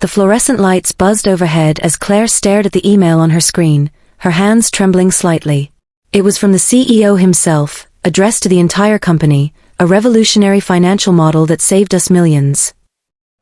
The fluorescent lights buzzed overhead as Claire stared at the email on her screen, her hands trembling slightly. It was from the CEO himself, addressed to the entire company, a revolutionary financial model that saved us millions.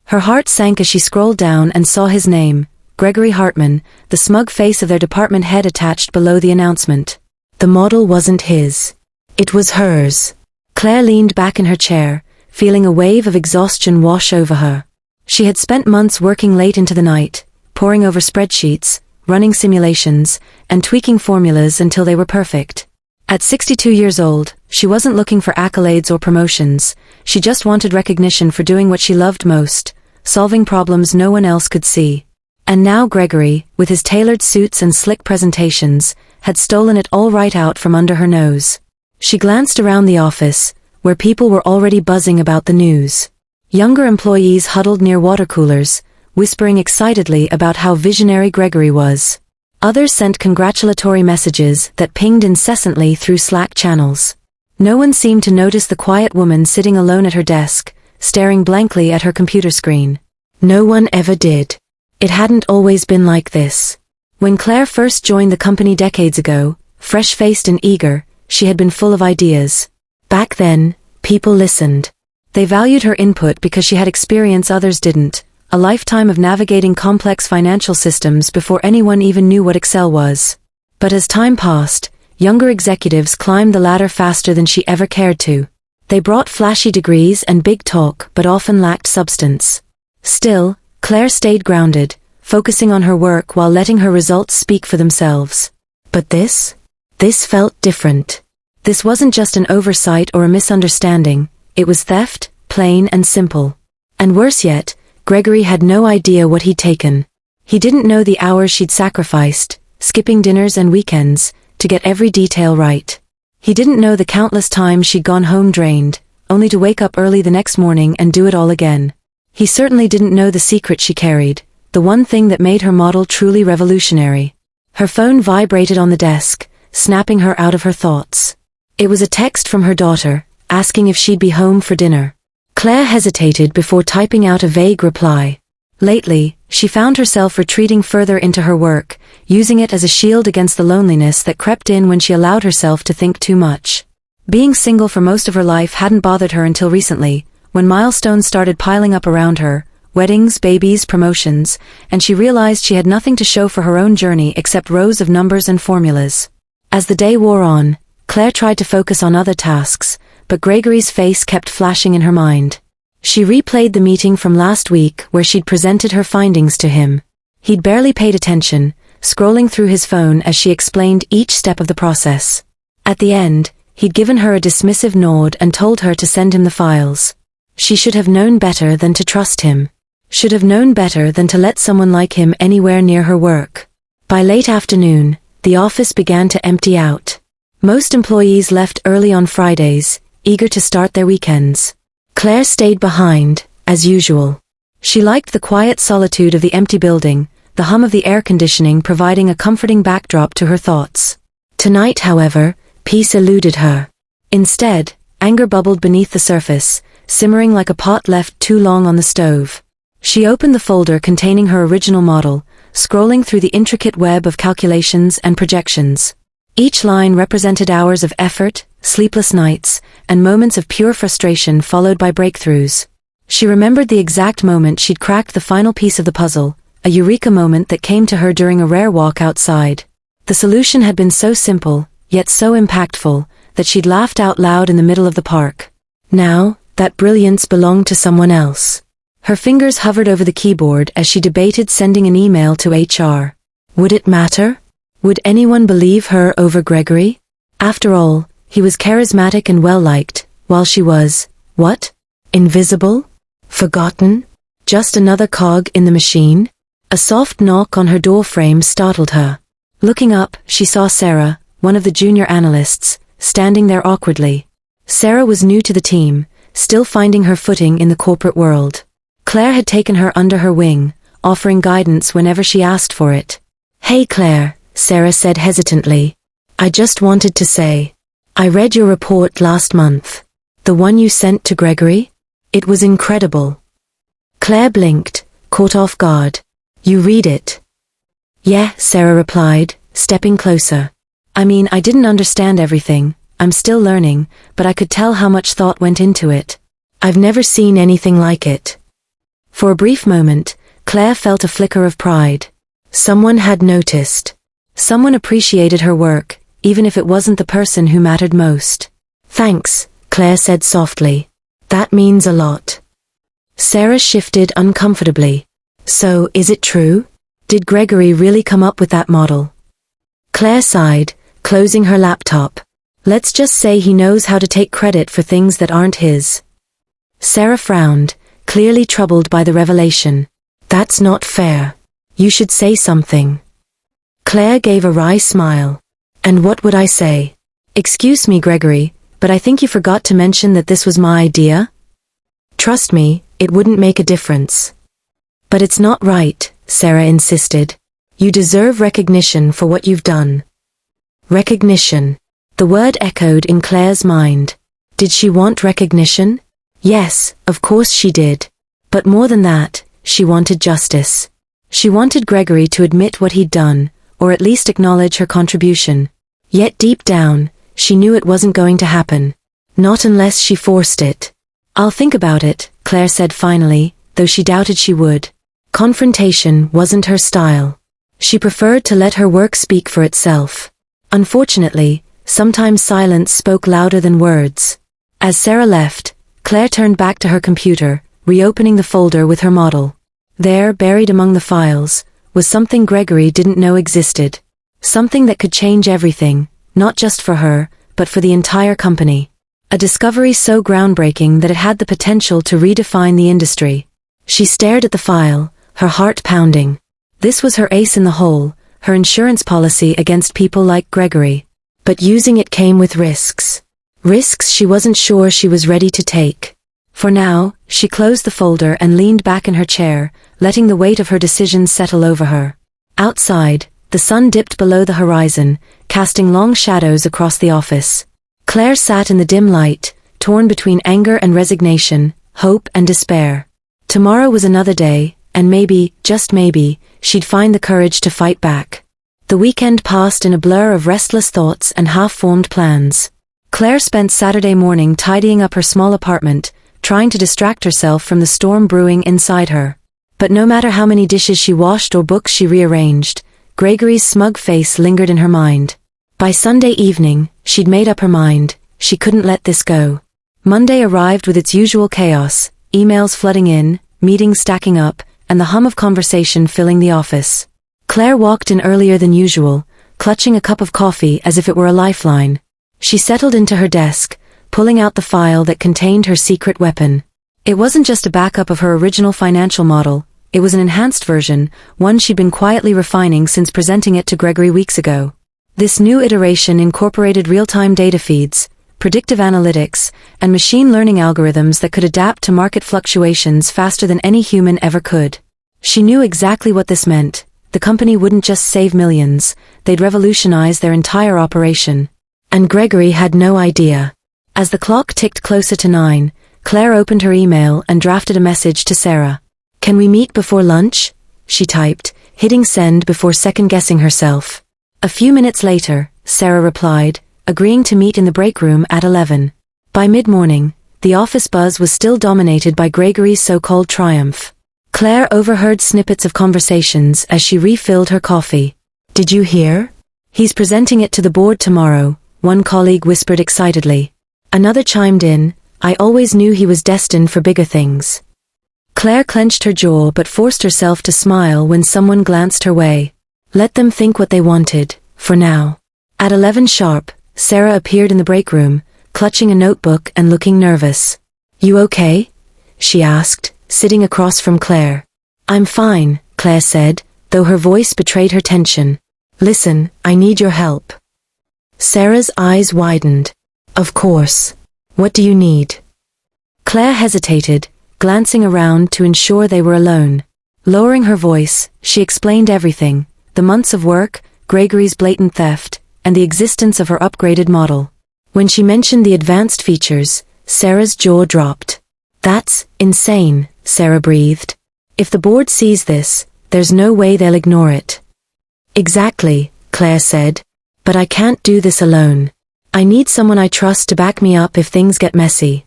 Her heart sank as she scrolled down and saw his name, Gregory Hartman, the smug face of their department head attached below the announcement. The model wasn't his. It was hers. Claire leaned back in her chair, feeling a wave of exhaustion wash over her. She had spent months working late into the night, poring over spreadsheets, running simulations, and tweaking formulas until they were perfect. At 62 years old, she wasn't looking for accolades or promotions, she just wanted recognition for doing what she loved most, solving problems no one else could see. And now Gregory, with his tailored suits and slick presentations, had stolen it all right out from under her nose. She glanced around the office, where people were already buzzing about the news. Younger employees huddled near water coolers, whispering excitedly about how visionary Gregory was. Others sent congratulatory messages that pinged incessantly through Slack channels. No one seemed to notice the quiet woman sitting alone at her desk, staring blankly at her computer screen. No one ever did. It hadn't always been like this. When Claire first joined the company decades ago, fresh-faced and eager, she had been full of ideas. Back then, people listened. They valued her input because she had experience others didn't, a lifetime of navigating complex financial systems before anyone even knew what Excel was. But as time passed, younger executives climbed the ladder faster than she ever cared to. They brought flashy degrees and big talk but often lacked substance. Still, Claire stayed grounded, focusing on her work while letting her results speak for themselves. But this felt different. This wasn't just an oversight or a misunderstanding, it was theft, plain and simple. And worse yet, Gregory had no idea what he'd taken. He didn't know the hours she'd sacrificed, skipping dinners and weekends, to get every detail right. He didn't know the countless times she'd gone home drained, only to wake up early the next morning and do it all again. He certainly didn't know the secret she carried, the one thing that made her model truly revolutionary. Her phone vibrated on the desk, snapping her out of her thoughts. It was a text from her daughter, asking if she'd be home for dinner. Claire hesitated before typing out a vague reply. Lately, she found herself retreating further into her work, using it as a shield against the loneliness that crept in when she allowed herself to think too much. Being single for most of her life hadn't bothered her until recently, when milestones started piling up around her, weddings, babies, promotions, and she realized she had nothing to show for her own journey except rows of numbers and formulas. As the day wore on, Claire tried to focus on other tasks, but Gregory's face kept flashing in her mind. She replayed the meeting from last week where she'd presented her findings to him. He'd barely paid attention, scrolling through his phone as she explained each step of the process. At the end, he'd given her a dismissive nod and told her to send him the files. She should have known better than to trust him. Should have known better than to let someone like him anywhere near her work. By late afternoon, the office began to empty out. Most employees left early on Fridays, eager to start their weekends. Claire stayed behind, as usual. She liked the quiet solitude of the empty building, the hum of the air conditioning providing a comforting backdrop to her thoughts. Tonight, however, peace eluded her. Instead, anger bubbled beneath the surface, simmering like a pot left too long on the stove. She opened the folder containing her original model, scrolling through the intricate web of calculations and projections. Each line represented hours of effort, sleepless nights, and moments of pure frustration followed by breakthroughs. She remembered the exact moment she'd cracked the final piece of the puzzle, a eureka moment that came to her during a rare walk outside. The solution had been so simple, yet so impactful, that she'd laughed out loud in the middle of the park. Now, that brilliance belonged to someone else. Her fingers hovered over the keyboard as she debated sending an email to HR. Would it matter? Would anyone believe her over Gregory? After all, he was charismatic and well-liked, while she was, what? Invisible? Forgotten? Just another cog in the machine? A soft knock on her doorframe startled her. Looking up, she saw Sarah, one of the junior analysts, standing there awkwardly. Sarah was new to the team, still finding her footing in the corporate world. Claire had taken her under her wing, offering guidance whenever she asked for it. "Hey Claire," Sarah said hesitantly. "I just wanted to say, I read your report last month. The one you sent to Gregory? It was incredible." Claire blinked, caught off guard. You read it? Yeah, Sarah replied, stepping closer. I mean, I didn't understand everything, I'm still learning, but I could tell how much thought went into it. I've never seen anything like it. For a brief moment, Claire felt a flicker of pride. Someone had noticed. Someone appreciated her work, even if it wasn't the person who mattered most. Thanks, Claire said softly. That means a lot. Sarah shifted uncomfortably. So, is it true? Did Gregory really come up with that model? Claire sighed, closing her laptop. Let's just say he knows how to take credit for things that aren't his. Sarah frowned, clearly troubled by the revelation. That's not fair. You should say something. Claire gave a wry smile. And what would I say? Excuse me, Gregory, but I think you forgot to mention that this was my idea? Trust me, it wouldn't make a difference. But it's not right, Sarah insisted. You deserve recognition for what you've done. Recognition. The word echoed in Claire's mind. Did she want recognition? Yes, of course she did. But more than that, she wanted justice. She wanted Gregory to admit what he'd done, or at least acknowledge her contribution. Yet deep down, she knew it wasn't going to happen. Not unless she forced it. I'll think about it, Claire said finally, though she doubted she would. Confrontation wasn't her style. She preferred to let her work speak for itself. Unfortunately, sometimes silence spoke louder than words. As Sarah left, Claire turned back to her computer, reopening the folder with her model. There, buried among the files, was something Gregory didn't know existed. Something that could change everything, not just for her, but for the entire company. A discovery so groundbreaking that it had the potential to redefine the industry. She stared at the file, her heart pounding. This was her ace in the hole, her insurance policy against people like Gregory. But using it came with risks. Risks she wasn't sure she was ready to take. For now, she closed the folder and leaned back in her chair, letting the weight of her decisions settle over her. Outside, the sun dipped below the horizon, casting long shadows across the office. Claire sat in the dim light, torn between anger and resignation, hope and despair. Tomorrow was another day, and maybe, just maybe, she'd find the courage to fight back. The weekend passed in a blur of restless thoughts and half-formed plans. Claire spent Saturday morning tidying up her small apartment, trying to distract herself from the storm brewing inside her. But no matter how many dishes she washed or books she rearranged, Gregory's smug face lingered in her mind. By Sunday evening, she'd made up her mind, she couldn't let this go. Monday arrived with its usual chaos, emails flooding in, meetings stacking up, and the hum of conversation filling the office. Claire walked in earlier than usual, clutching a cup of coffee as if it were a lifeline. She settled into her desk, pulling out the file that contained her secret weapon. It wasn't just a backup of her original financial model, it was an enhanced version, one she'd been quietly refining since presenting it to Gregory weeks ago. This new iteration incorporated real-time data feeds, predictive analytics, and machine learning algorithms that could adapt to market fluctuations faster than any human ever could. She knew exactly what this meant. The company wouldn't just save millions, they'd revolutionize their entire operation. And Gregory had no idea. As the clock ticked closer to 9, Claire opened her email and drafted a message to Sarah. "Can we meet before lunch?" she typed, hitting send before second-guessing herself. A few minutes later, Sarah replied, agreeing to meet in the break room at 11. By mid-morning, the office buzz was still dominated by Gregory's so-called triumph. Claire overheard snippets of conversations as she refilled her coffee. "Did you hear? He's presenting it to the board tomorrow," one colleague whispered excitedly. Another chimed in, "I always knew he was destined for bigger things." Claire clenched her jaw but forced herself to smile when someone glanced her way. Let them think what they wanted, for now. At 11 sharp, Sarah appeared in the break room, clutching a notebook and looking nervous. "You okay?" she asked, sitting across from Claire. "I'm fine," Claire said, though her voice betrayed her tension. "Listen, I need your help." Sarah's eyes widened. "Of course. What do you need?" Claire hesitated, glancing around to ensure they were alone. Lowering her voice, she explained everything, the months of work, Gregory's blatant theft, and the existence of her upgraded model. When she mentioned the advanced features, Sarah's jaw dropped. "That's insane," Sarah breathed. If the board sees this, there's no way they'll ignore it. Exactly, Claire said. But I can't do this alone. I need someone I trust to back me up if things get messy.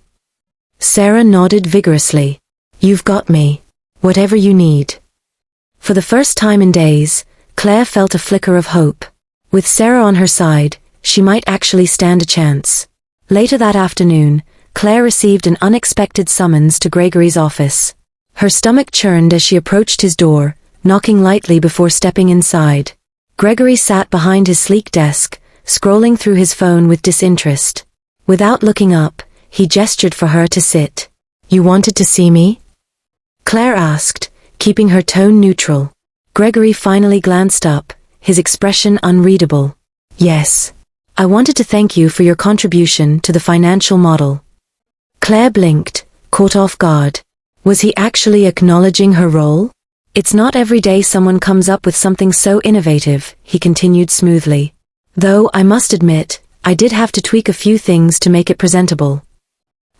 Sarah nodded vigorously. You've got me. Whatever you need. For the first time in days, Claire felt a flicker of hope. With Sarah on her side, she might actually stand a chance. Later that afternoon, Claire received an unexpected summons to Gregory's office. Her stomach churned as she approached his door, knocking lightly before stepping inside. Gregory sat behind his sleek desk, scrolling through his phone with disinterest. Without looking up, he gestured for her to sit. You wanted to see me? Claire asked, keeping her tone neutral. Gregory finally glanced up, his expression unreadable. Yes. I wanted to thank you for your contribution to the financial model. Claire blinked, caught off guard. Was he actually acknowledging her role? It's not every day someone comes up with something so innovative, he continued smoothly. Though, I must admit, I did have to tweak a few things to make it presentable.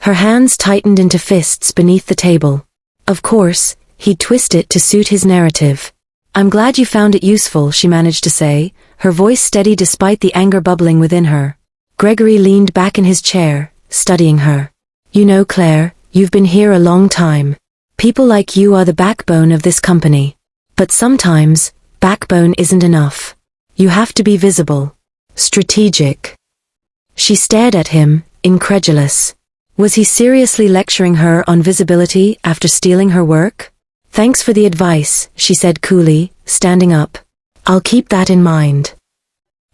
Her hands tightened into fists beneath the table. Of course, he'd twist it to suit his narrative. I'm glad you found it useful, she managed to say, her voice steady despite the anger bubbling within her. Gregory leaned back in his chair, studying her. You know, Claire, you've been here a long time. People like you are the backbone of this company. But sometimes, backbone isn't enough. You have to be visible. Strategic. She stared at him, incredulous. Was he seriously lecturing her on visibility after stealing her work? Thanks for the advice, she said coolly, standing up. I'll keep that in mind.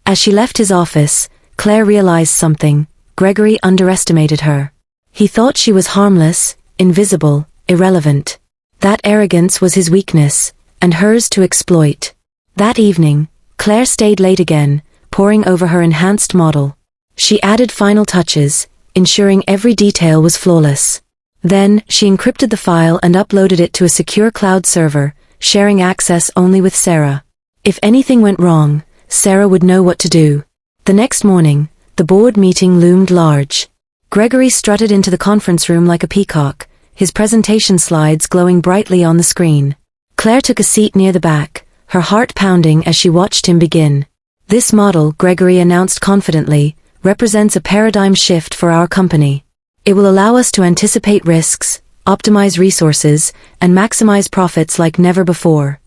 As she left his office, Claire realized something. Gregory underestimated her. He thought she was harmless, invisible, irrelevant. That arrogance was his weakness, and hers to exploit. That evening, Claire stayed late again, poring over her enhanced model. She added final touches, ensuring every detail was flawless. Then, she encrypted the file and uploaded it to a secure cloud server, sharing access only with Sarah. If anything went wrong, Sarah would know what to do. The next morning, the board meeting loomed large. Gregory strutted into the conference room like a peacock, his presentation slides glowing brightly on the screen. Claire took a seat near the back, her heart pounding as she watched him begin. This model, Gregory announced confidently, represents a paradigm shift for our company. It will allow us to anticipate risks, optimize resources, and maximize profits like never before.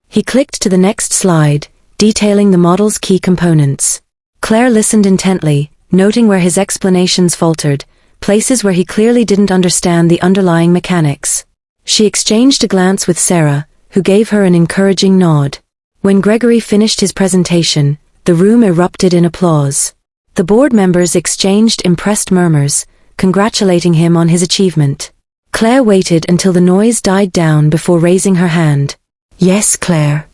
He clicked to the next slide, detailing the model's key components. Claire listened intently, noting where his explanations faltered, places where he clearly didn't understand the underlying mechanics. She exchanged a glance with Sarah, who gave her an encouraging nod. When Gregory finished his presentation, the room erupted in applause. The board members exchanged impressed murmurs, congratulating him on his achievement. Claire waited until the noise died down before raising her hand. Yes, Claire.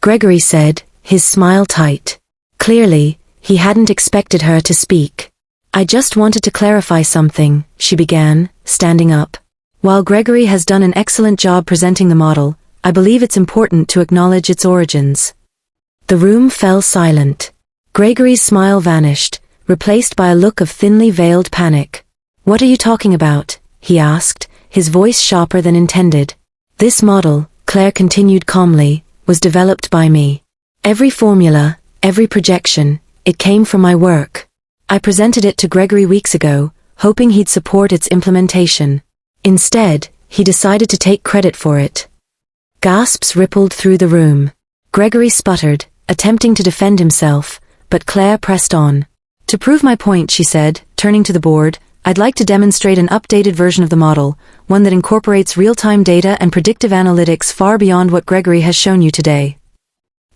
Gregory said, his smile tight. Clearly, he hadn't expected her to speak. I just wanted to clarify something, she began, standing up. While Gregory has done an excellent job presenting the model, I believe it's important to acknowledge its origins. The room fell silent. Gregory's smile vanished, replaced by a look of thinly veiled panic. What are you talking about? He asked, his voice sharper than intended. This model, Claire continued calmly, was developed by me. Every formula, every projection, it came from my work. I presented it to Gregory weeks ago, hoping he'd support its implementation. Instead, he decided to take credit for it. Gasps rippled through the room. Gregory sputtered, attempting to defend himself, but Claire pressed on. To prove my point, she said, turning to the board, I'd like to demonstrate an updated version of the model, one that incorporates real-time data and predictive analytics far beyond what Gregory has shown you today.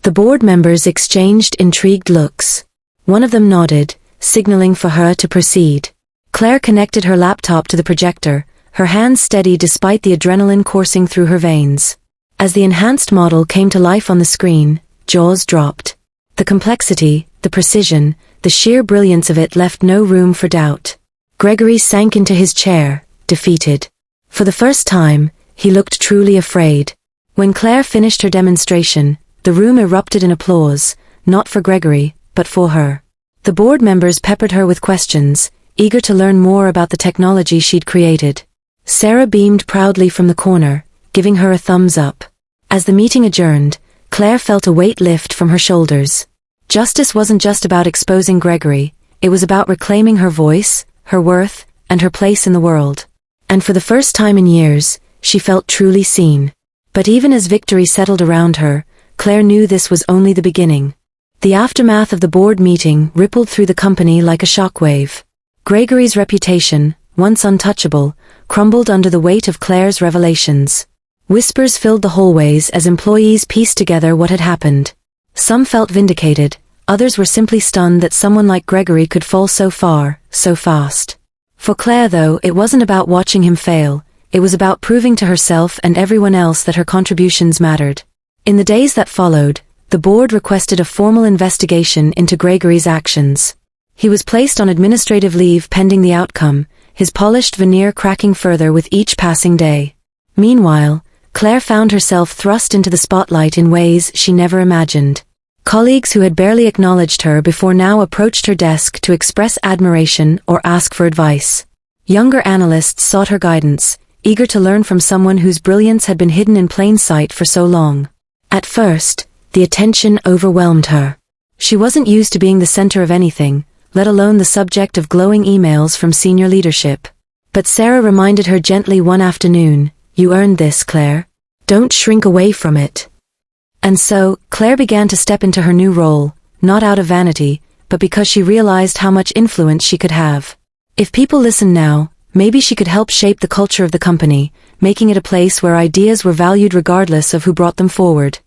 The board members exchanged intrigued looks. One of them nodded, signaling for her to proceed. Claire connected her laptop to the projector, her hands steady despite the adrenaline coursing through her veins. As the enhanced model came to life on the screen, jaws dropped. The complexity, the precision, the sheer brilliance of it left no room for doubt. Gregory sank into his chair, defeated. For the first time, he looked truly afraid. When Claire finished her demonstration, the room erupted in applause, not for Gregory, but for her. The board members peppered her with questions, eager to learn more about the technology she'd created. Sarah beamed proudly from the corner, giving her a thumbs up. As the meeting adjourned, Claire felt a weight lift from her shoulders. Justice wasn't just about exposing Gregory, it was about reclaiming her voice, her worth, and her place in the world. And for the first time in years, she felt truly seen. But even as victory settled around her, Claire knew this was only the beginning. The aftermath of the board meeting rippled through the company like a shockwave. Gregory's reputation, once untouchable, crumbled under the weight of Claire's revelations. Whispers filled the hallways as employees pieced together what had happened. Some felt vindicated, others were simply stunned that someone like Gregory could fall so far, so fast. For Claire, though, it wasn't about watching him fail, it was about proving to herself and everyone else that her contributions mattered. In the days that followed, the board requested a formal investigation into Gregory's actions. He was placed on administrative leave pending the outcome, his polished veneer cracking further with each passing day. Meanwhile, Claire found herself thrust into the spotlight in ways she never imagined. Colleagues who had barely acknowledged her before now approached her desk to express admiration or ask for advice. Younger analysts sought her guidance, eager to learn from someone whose brilliance had been hidden in plain sight for so long. At first, the attention overwhelmed her. She wasn't used to being the center of anything, let alone the subject of glowing emails from senior leadership. But Sarah reminded her gently one afternoon, "You earned this, Claire. Don't shrink away from it." And so, Claire began to step into her new role, not out of vanity, but because she realized how much influence she could have. If people listened now, maybe she could help shape the culture of the company, making it a place where ideas were valued regardless of who brought them forward.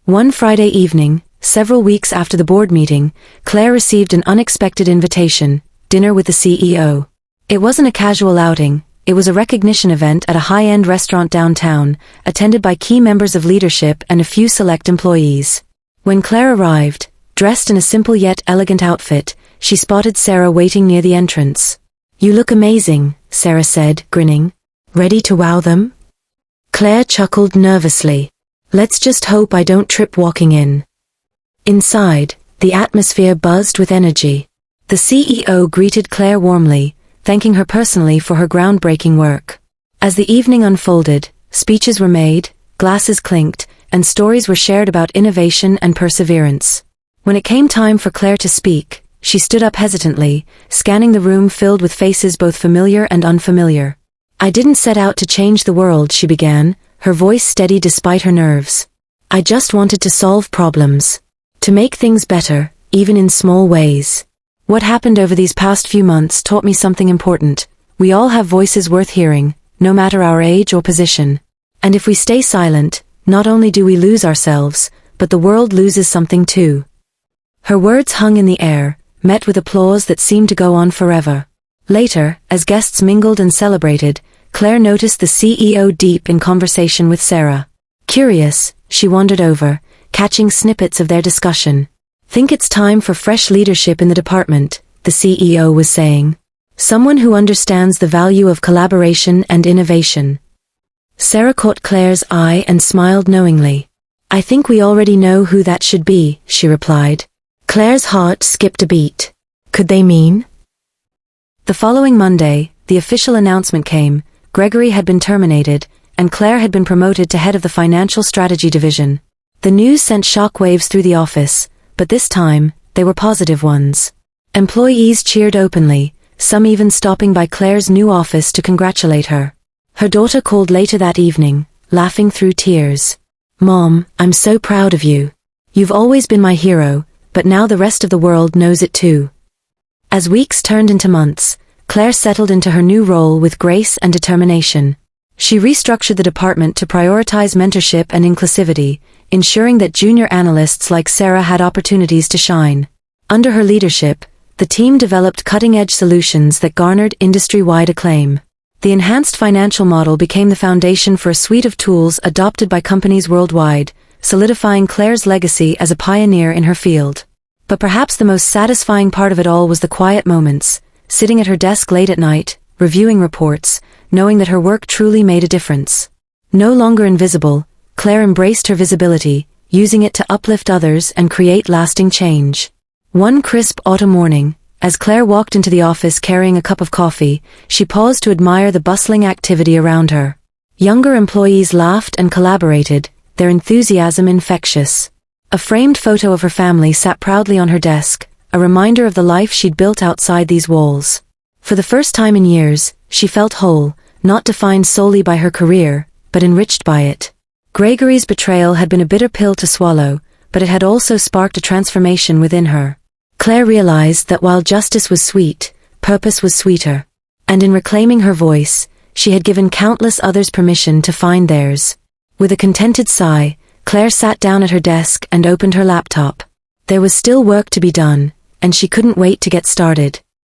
One Friday evening, several weeks after the board meeting, Claire received an unexpected invitation, dinner with the CEO. It wasn't a casual outing, it was a recognition event at a high-end restaurant downtown, attended by key members of leadership and a few select employees. When Claire arrived, dressed in a simple yet elegant outfit, she spotted Sarah waiting near the entrance. "You look amazing," Sarah said, grinning. "Ready to wow them?" Claire chuckled nervously. "Let's just hope I don't trip walking in." Inside, the atmosphere buzzed with energy. The CEO greeted Claire warmly, thanking her personally for her groundbreaking work. As the evening unfolded, speeches were made, glasses clinked, and stories were shared about innovation and perseverance. When it came time for Claire to speak, she stood up hesitantly, scanning the room filled with faces both familiar and unfamiliar. "I didn't set out to change the world," she began, her voice steady despite her nerves. "I just wanted to solve problems. To make things better, even in small ways. What happened over these past few months taught me something important. We all have voices worth hearing, no matter our age or position. And if we stay silent, not only do we lose ourselves, but the world loses something too." Her words hung in the air, met with applause that seemed to go on forever. Later, as guests mingled and celebrated, Claire noticed the CEO deep in conversation with Sarah. Curious, she wandered over, catching snippets of their discussion. "Think it's time for fresh leadership in the department," the CEO was saying. "Someone who understands the value of collaboration and innovation." Sarah caught Claire's eye and smiled knowingly. "I think we already know who that should be," she replied. Claire's heart skipped a beat. Could they mean? The following Monday, the official announcement came. Gregory had been terminated, and Claire had been promoted to head of the financial strategy division. The news sent shockwaves through the office, but this time, they were positive ones. Employees cheered openly, some even stopping by Claire's new office to congratulate her. Her daughter called later that evening, laughing through tears. "Mom, I'm so proud of you. You've always been my hero, but now the rest of the world knows it too." As weeks turned into months, Claire settled into her new role with grace and determination. She restructured the department to prioritize mentorship and inclusivity, ensuring that junior analysts like Sarah had opportunities to shine. Under her leadership, the team developed cutting-edge solutions that garnered industry-wide acclaim. The enhanced financial model became the foundation for a suite of tools adopted by companies worldwide, solidifying Claire's legacy as a pioneer in her field. But perhaps the most satisfying part of it all was the quiet moments, sitting at her desk late at night, reviewing reports, knowing that her work truly made a difference. No longer invisible, Claire embraced her visibility, using it to uplift others and create lasting change. One crisp autumn morning, as Claire walked into the office carrying a cup of coffee, she paused to admire the bustling activity around her. Younger employees laughed and collaborated, their enthusiasm infectious. A framed photo of her family sat proudly on her desk, a reminder of the life she'd built outside these walls. For the first time in years, she felt whole, not defined solely by her career, but enriched by it. Gregory's betrayal had been a bitter pill to swallow, but it had also sparked a transformation within her. Claire realized that while justice was sweet, purpose was sweeter. And in reclaiming her voice, she had given countless others permission to find theirs. With a contented sigh, Claire sat down at her desk and opened her laptop. There was still work to be done, and she couldn't wait to get started.